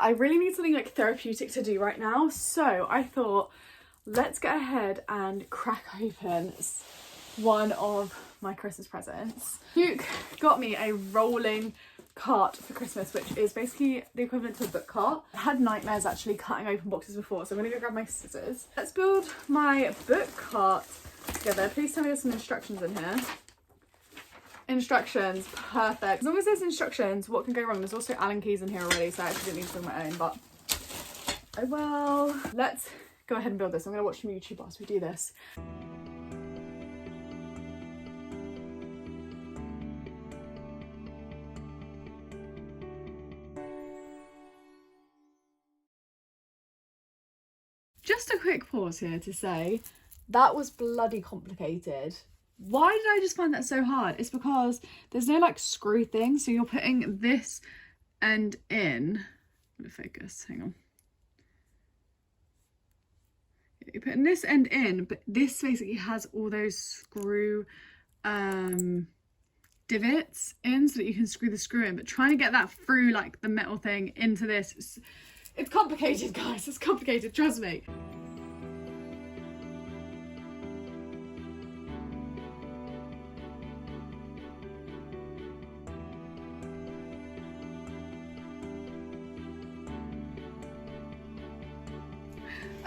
I really need something like therapeutic to do right now, so I thought let's get ahead and crack open one of my Christmas presents. Luke got me a rolling cart for Christmas, which is basically the equivalent to a book cart. I had nightmares actually cutting open boxes before, so I'm gonna go grab my scissors. Let's build my book cart together. Please tell me there's some instructions in here. Instructions, perfect. As long as there's instructions, what can go wrong? There's also Allen keys in here already, so I actually didn't need to bring my own, but oh well. Let's go ahead and build this. I'm gonna watch some YouTube whilst we do this. Just a quick pause here to say that was bloody complicated. Why did I just find that so hard? It's because there's no like screw thing, so you're putting this end in. Let me focus, hang on. You're putting this end in, but this basically has all those screw divots in so that you can screw the screw in, but trying to get that through like the metal thing into this, it's complicated, guys. It's complicated, trust me.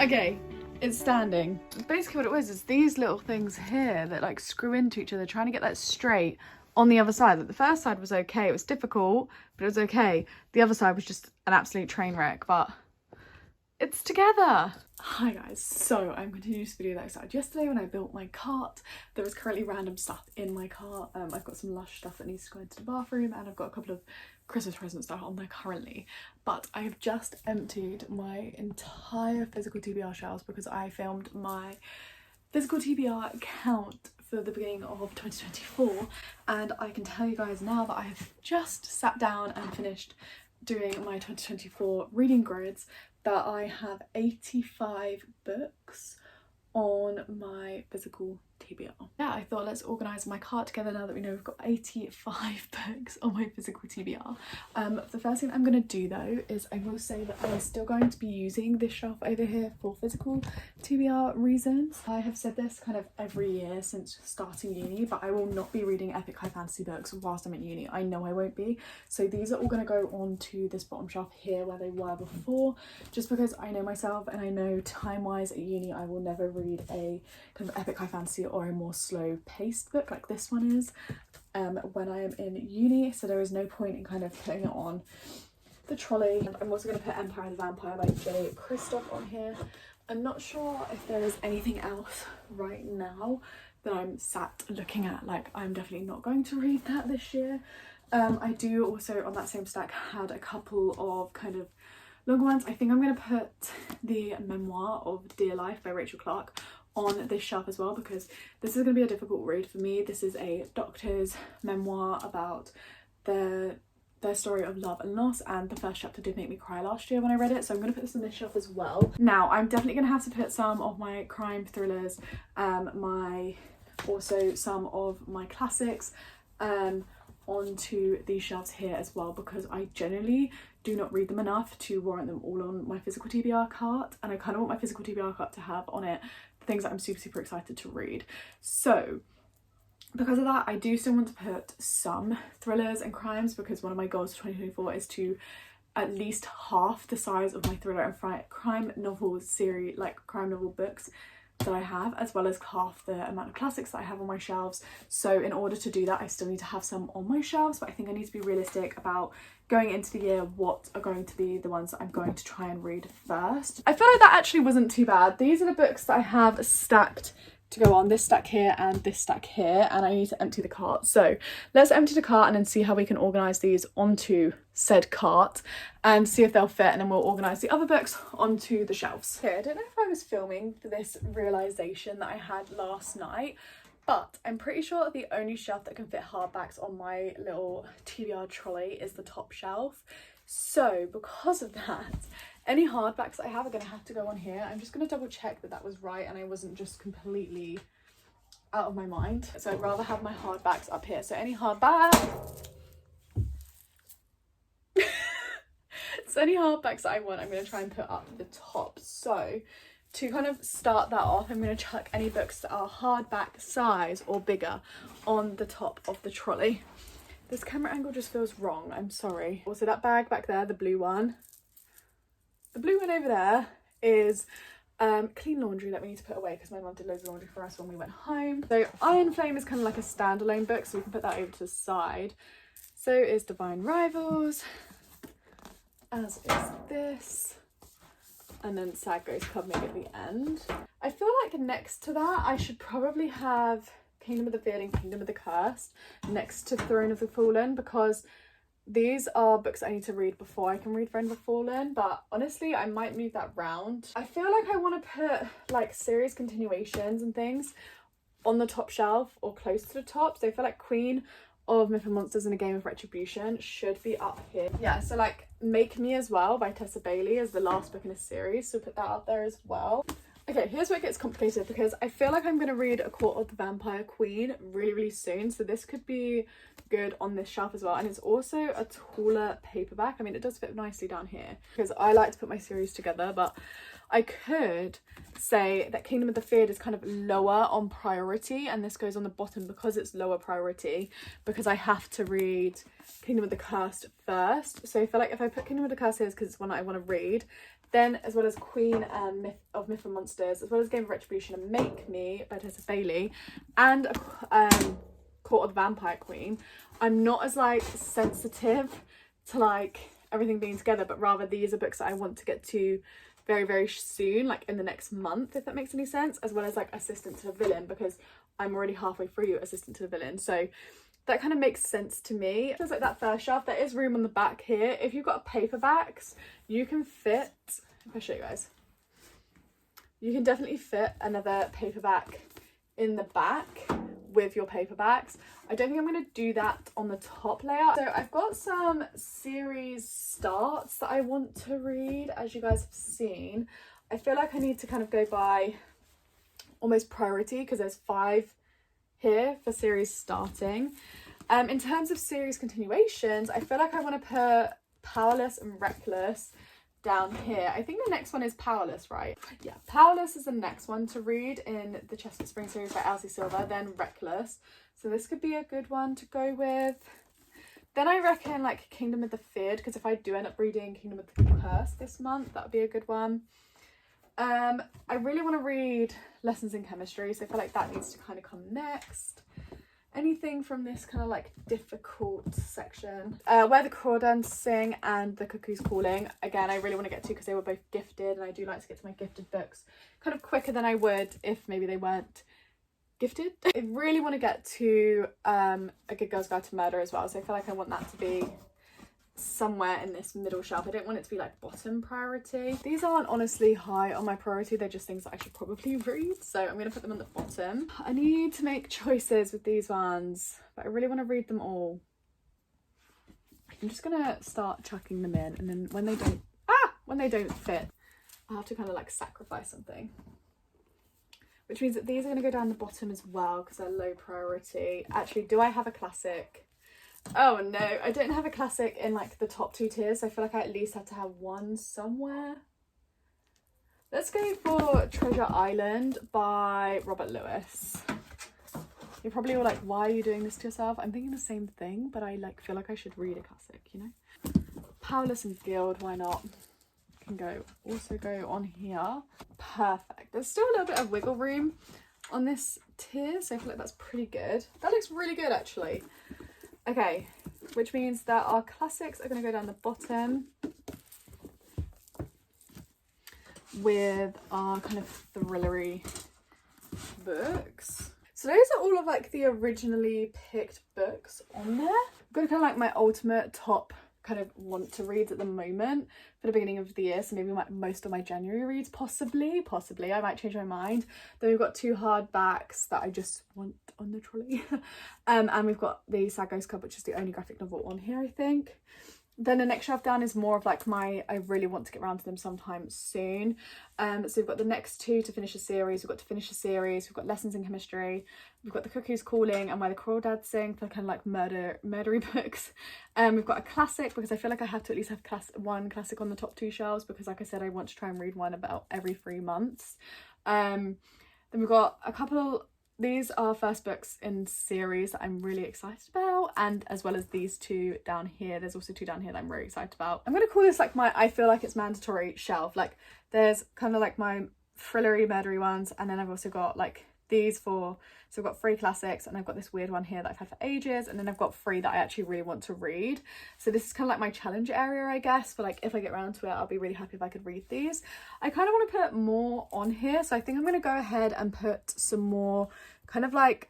Okay, it's standing. Basically what it was is these little things here that like screw into each other, trying to get that straight on the other side. Like the first side was okay, it was difficult, but it was okay. The other side was just an absolute train wreck, but it's together. Hi guys, so I'm continuing this video that I started yesterday when I built my cart. There is currently random stuff in my cart. I've got some Lush stuff that needs to go into the bathroom, and I've got a couple of Christmas present stuff on there currently, but I have just emptied my entire physical TBR shelves because I filmed my physical TBR count for the beginning of 2024, and I can tell you guys now that I have just sat down and finished doing my 2024 reading grids that I have 85 books on my physical TBR. Yeah, I thought let's organise my cart together now that we know we've got 85 books on my physical TBR. The first thing I'm going to do though is I will say that I'm still going to be using this shelf over here for physical TBR reasons. I have said this kind of every year since starting uni, but I will not be reading epic high fantasy books whilst I'm at uni. I know I won't be. So these are all going to go onto this bottom shelf here where they were before, just because I know myself and I know time-wise at uni I will never read a kind of epic high fantasy or a more slow paced book like this one is when I am in uni, so there is no point in kind of putting it on the trolley. And I'm also going to put Empire of the Vampire by J. Kristoff on here. I'm not sure if there is anything else right now that I'm sat looking at, like I'm definitely not going to read that this year. I do also on that same stack had a couple of kind of longer ones. I think I'm going to put the memoir of Dear Life by Rachel Clark on this shelf as well, because this is going to be a difficult read for me. This is a doctor's memoir about their story of love and loss, and the first chapter did make me cry last year when I read it, so I'm going to put this on this shelf as well. Now I'm definitely going to have to put some of my crime thrillers, also some of my classics onto these shelves here as well, because I generally do not read them enough to warrant them all on my physical TBR cart, and I kind of want my physical TBR cart to have on it things that I'm super excited to read. So because of that, I do still want to put some thrillers and crimes, because one of my goals for 2024 is to at least half the size of my thriller and crime novel series, like crime novel books that I have, as well as half the amount of classics that I have on my shelves. So in order to do that, I still need to have some on my shelves, but I think I need to be realistic about going into the year what are going to be the ones that I'm going to try and read first. I feel like that actually wasn't too bad. These are the books that I have stacked to go on, this stack here and this stack here, and I need to empty the cart. So let's empty the cart and then see how we can organise these onto said cart and see if they'll fit, and then we'll organise the other books onto the shelves. Okay, I don't know if I was filming for this realisation that I had last night, but I'm pretty sure that the only shelf that can fit hardbacks on my little TBR trolley is the top shelf. So because of that, any hardbacks I have are going to have to go on here. I'm just going to double check that that was right and I wasn't just completely out of my mind. So I'd rather have my hardbacks up here. So any hardback... So any hardbacks that I want, I'm going to try and put up the top. So to kind of start that off, I'm going to chuck any books that are hardback size or bigger on the top of the trolley. This camera angle just feels wrong, I'm sorry. Also that bag back there, the blue one. The blue one over there is clean laundry that we need to put away because my mum did loads of laundry for us when we went home. So Iron Flame is kind of like a standalone book, so we can put that over to the side. So is Divine Rivals, as is this, and then Sad Ghost Club maybe at the end. I feel like next to that I should probably have Kingdom of the Feared and Kingdom of the Cursed next to Throne of the Fallen, because these are books I need to read before I can read Throne of the Fallen, but honestly I might move that round. I feel like I want to put like series continuations and things on the top shelf or close to the top, so I feel like Queen of Myth and Monsters and A Game of Retribution should be up here. Yeah, so like Make Me as well by Tessa Bailey is the last book in a series, so put that up there as well. Okay, here's where it gets complicated because I feel like I'm going to read A Court of the Vampire Queen really soon, so this could be good on this shelf as well. And it's also a taller paperback. I mean, it does fit nicely down here because I like to put my series together, but I could say that Kingdom of the Feared is kind of lower on priority and this goes on the bottom because it's lower priority, because I have to read Kingdom of the Cursed first. So I feel like if I put Kingdom of the Cursed here because it's one that I want to read, then as well as Queen and Myth and Monsters, as well as Game of Retribution and Make Me by Tessa Bailey, and Court of the Vampire Queen, I'm not as like sensitive to like everything being together, but rather these are books that I want to get to very soon, like in the next month, if that makes any sense, as well as like Assistant to the Villain, because I'm already halfway through Assistant to the Villain, so that kind of makes sense to me. It feels like that first shelf, there is room on the back here. If you've got paperbacks, you can fit, if I show you guys, you can definitely fit another paperback in the back with your paperbacks. I don't think I'm going to do that on the top layer. So I've got some series starts that I want to read, as you guys have seen. I feel like I need to kind of go by almost priority because there's 5 here for series starting. In terms of series continuations, I feel like I want to put Powerless and Reckless down here. I think the next one is Powerless, right? Yeah, Powerless is the next one to read in the Chestnut Spring series by Elsie Silver, then Reckless. So this could be a good one to go with. Then I reckon like Kingdom of the Feared, because if I do end up reading Kingdom of the Cursed this month, that would be a good one. I really want to read Lessons in Chemistry, so I feel like that needs to kind of come next. Anything from this kind of like difficult section. Where the Crawdads Sing and The Cuckoo's Calling, again I really want to get to because they were both gifted and I do like to get to my gifted books kind of quicker than I would if maybe they weren't gifted. I really want to get to A Good Girl's Guide to Murder as well, so I feel like I want that to be somewhere in this middle shelf. I don't want it to be like bottom priority. These aren't honestly high on my priority, they're just things that I should probably read, so I'm going to put them on the bottom. I need to make choices with these ones, but I really want to read them all. I'm just going to start chucking them in, and then when they don't fit, I have to kind of like sacrifice something, which means that these are going to go down the bottom as well because they're low priority. Actually, do I have a classic? Oh no, I don't have a classic in like the top 2 tiers, so I feel like I at least have to have one somewhere. Let's go for Treasure Island by Robert Lewis. You're probably all like, why are you doing this to yourself? I'm thinking the same thing, but I like feel like I should read a classic, you know? Powerless and Guild, why not? Can also go on here. Perfect. There's still a little bit of wiggle room on this tier, so I feel like that's pretty good. That looks really good actually. Okay, which means that our classics are going to go down the bottom with our kind of thrillery books. So those are all of like the originally picked books on there. I'm going to kind of like my ultimate top kind of want to read at the moment for the beginning of the year, so maybe most of my January reads, possibly I might change my mind. Then we've got 2 hardbacks that I just want on the trolley and we've got the Sad Ghost Club, which is the only graphic novel on here, I think. Then the next shelf down is more of like I really want to get around to them sometime soon. So we've got the next two to finish a series. We've got to finish a series. We've got lessons in chemistry. We've got the Cuckoo's Calling and Why the Crawdads Sing, for kind of like murdery books. We've got a classic, because I feel like I have to at least have one classic on the top two shelves, because like I said, I want to try and read one about every 3 months. Then we've got a couple. These are first books in series that I'm really excited about, and as well as these two down here. There's also two down here that I'm really excited about. I'm going to call this like my I feel like it's mandatory shelf. Like there's kind of like my thrillery murdery ones, and then I've also got like these four. So I've got 3 classics, and I've got this weird one here that I've had for ages, and then I've got 3 that I actually really want to read. So this is kind of like my challenge area, I guess, but like if I get around to it, I'll be really happy if I could read these. I kind of want to put more on here, so I think I'm going to go ahead and put some more kind of like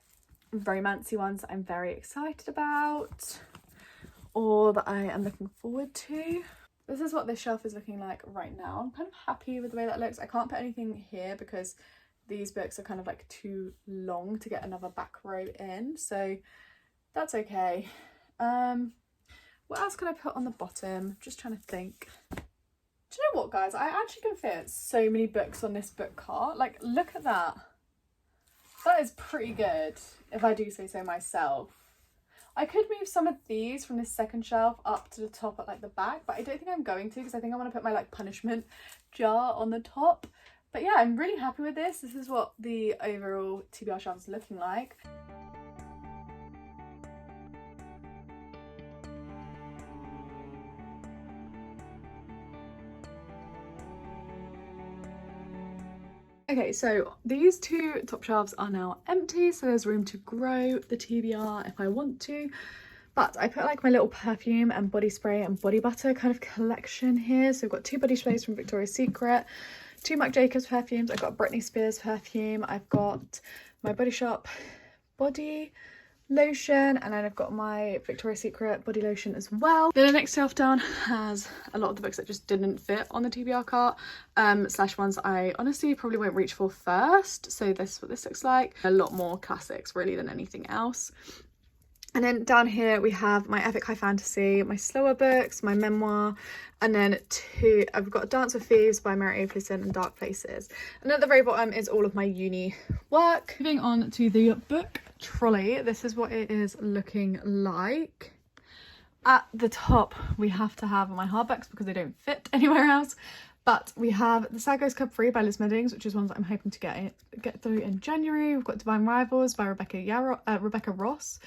romancy ones that I'm very excited about, or that I am looking forward to. This is what this shelf is looking like right now. I'm kind of happy with the way that looks. I can't put anything here because these books are kind of like too long to get another back row in, so that's okay. What else can I put on the bottom? Just trying to think. Do you know what, guys? I actually can fit so many books on this book cart. Like, look at that. That is pretty good, if I do say so myself. I could move some of these from this second shelf up to the top at like the back, but I don't think I'm going to, because I think I want to put my like punishment jar on the top. But yeah, I'm really happy with this. This is what the overall TBR shelf is looking like. Okay, so these 2 top shelves are now empty, so there's room to grow the TBR if I want to. But I put like my little perfume and body spray and body butter kind of collection here. So we've got 2 body sprays from Victoria's Secret, 2 Marc Jacobs perfumes, I've got Britney Spears perfume, I've got my Body Shop body lotion, and then I've got my Victoria's Secret body lotion as well. Then the next shelf down has a lot of the books that just didn't fit on the TBR cart, slash ones I honestly probably won't reach for first. So this is what this looks like. A lot more classics really than anything else. And then down here we have my epic high fantasy, my slower books, my memoir, and then I've got Dance with Thieves by Mary Avison and Dark Places. And at the very bottom is all of my uni work. Moving on to the book trolley, this is what it is looking like. At the top we have to have my hardbacks because they don't fit anywhere else. But we have The Sad Girls Club 3 by Liz Meddings, which is ones that I'm hoping to get through in January. We've got Divine Rivals by Rebecca Ross.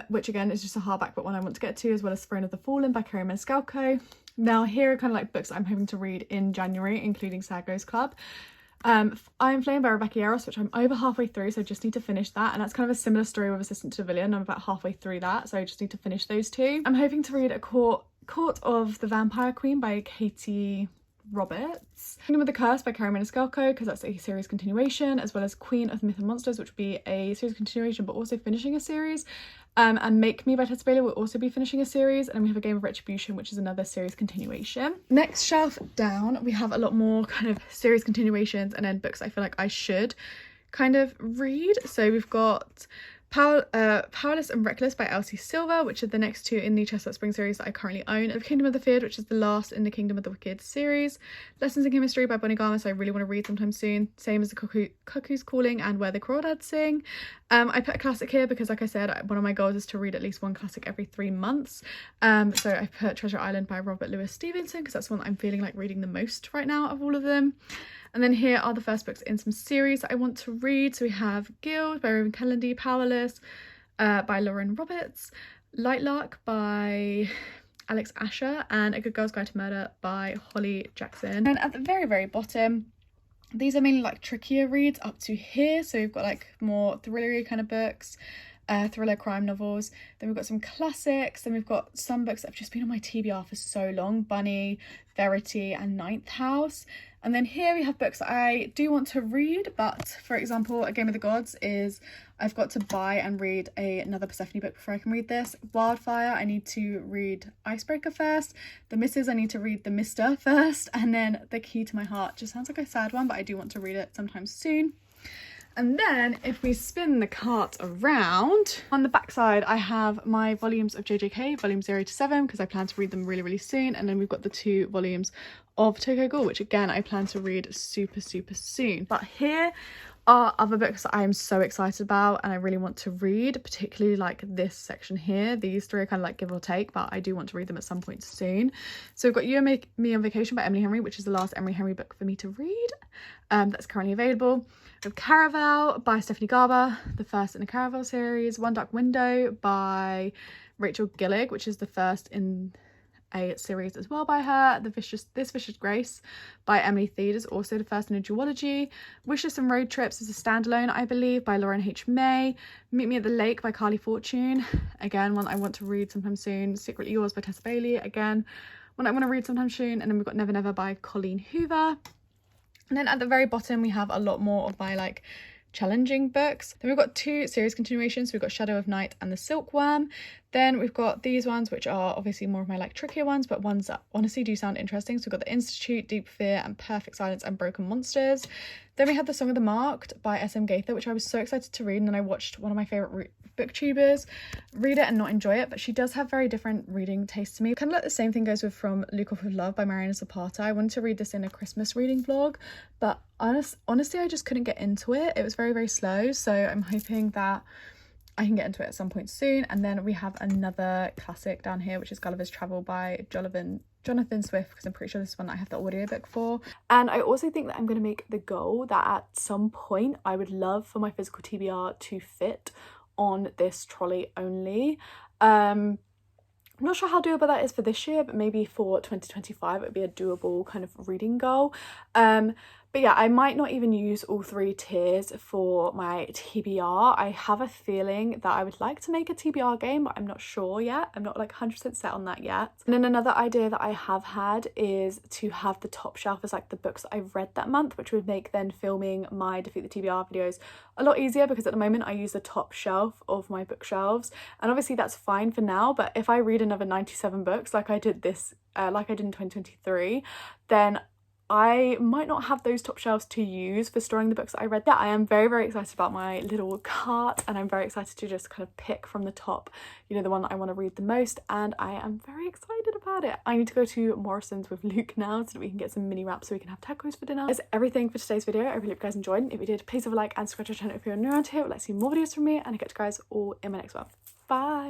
Which again is just a hardback but one I want to get to, as well as Throne of the Fallen by Kerry Maniscalco. Now here are kind of like books that I'm hoping to read in January, including Sad Girls Club. I Am Flame by Rebecca Yarros, which I'm over halfway through, so I just need to finish that, and that's kind of a similar story with Assistant to the Villain. I'm about halfway through that, so I just need to finish those 2. I'm hoping to read Court of the Vampire Queen by Katie Roberts, Kingdom of the Curse by Kerry Maniscalco, because that's a series continuation, as well as Queen of Myth and Monsters, which would be a series continuation but also finishing a series, and Make Me by Tessa Bailey will also be finishing a series, and we have A Game of Retribution, which is another series continuation. Next shelf down we have a lot more kind of series continuations and then books I feel like I should kind of read. So we've got Powerless and Reckless by Elsie Silver, which are the next 2 in the Chestnut Spring series that I currently own. The Kingdom of the Feared, which is the last in the Kingdom of the Wicked series. Lessons in Chemistry by Bonnie Garmer, so I really want to read sometime soon. Same as The Cuckoo's Calling and Where the Crawdads Sing. I put a classic here because, like I said, one of my goals is to read at least 1 classic every 3 months. So I put Treasure Island by Robert Louis Stevenson because that's one that I'm feeling like reading the most right now of all of them. And then here are the first books in some series that I want to read. So we have Guild by Raven Kellendy, Powerless by Lauren Roberts, Lightlark by Alex Asher, and A Good Girl's Guide to Murder by Holly Jackson. And at the very, very bottom, these are mainly like trickier reads up to here. So we've got like more thrillery kind of books, thriller crime novels. Then we've got some classics. Then we've got some books that have just been on my TBR for so long, Bunny, Verity and Ninth House. And then here we have books that I do want to read, but for example, A Game of the Gods is I've got to buy and read another Persephone book before I can read this. Wildfire, I need to read Icebreaker first. The Misses, I need to read The Mister first. And then The Key to My Heart just sounds like a sad one, but I do want to read it sometime soon. And then if we spin the cart around, on the back side I have my volumes of JJK, volume 0 to 7, because I plan to read them really, really soon. And then we've got the 2 volumes of Tokyo Ghoul, which again I plan to read super, super soon. But here are other books that I am so excited about and I really want to read, particularly like this section here. These 3 are kind of like give or take, but I do want to read them at some point soon. So we've got You and Me on Vacation by Emily Henry, which is the last Emily Henry book for me to read. That's currently available. We have Caraval by Stephanie Garber, the first in the Caraval series. One Dark Window by Rachel Gillig, which is the first in a series as well by her. This Vicious Grace by Emily Theed is also the first in a duology. Wishes and Road Trips is a standalone, I believe, by Lauren H. May. Meet Me at the Lake by Carly Fortune, again one I want to read sometime soon. Secretly Yours by Tessa Bailey, again one I want to read sometime soon. And then we've got Never Never by Colleen Hoover. And then at the very bottom we have a lot more of my like challenging books. Then we've got 2 series continuations. We've got Shadow of Night and The Silkworm. Then we've got these ones, which are obviously more of my like trickier ones, but ones that honestly do sound interesting. So we've got The Institute, Deep Fear, and Perfect Silence and Broken Monsters. Then we had The Song of the Marked by S.M. Gaither, which I was so excited to read, and then I watched one of my favourite booktubers read it and not enjoy it, but she does have very different reading tastes to me. Kind of like the same thing goes with From Luke Off with Love by Mariana Zapata. I wanted to read this in a Christmas reading vlog, but honestly I just couldn't get into it. It was very, very slow, so I'm hoping that I can get into it at some point soon. And then we have another classic down here, which is Gulliver's Travel by Jonathan Swift, because I'm pretty sure this is one that I have the audiobook for. And I also think that I'm going to make the goal that at some point I would love for my physical TBR to fit on this trolley only. I'm not sure how doable that is for this year, but maybe for 2025 it would be a doable kind of reading goal. But yeah, I might not even use all 3 tiers for my TBR. I have a feeling that I would like to make a TBR game, but I'm not sure yet. I'm not like 100% set on that yet. And then another idea that I have had is to have the top shelf as like the books that I've read that month, which would make then filming my Defeat the TBR videos a lot easier, because at the moment I use the top shelf of my bookshelves, and obviously that's fine for now. But if I read another 97 books like I did in 2023, then I might not have those top shelves to use for storing the books that I read. Yeah, I am very, very excited about my little cart, and I'm very excited to just kind of pick from the top, you know, the one that I want to read the most, and I am very excited about it. I need to go to Morrison's with Luke now so that we can get some mini wraps so we can have tacos for dinner. That's everything for today's video. I really hope you guys enjoyed. If you did, please leave a like and subscribe to the channel if you're new around here. I'd like to see more videos from me, and I'll catch you guys all in my next one. Bye!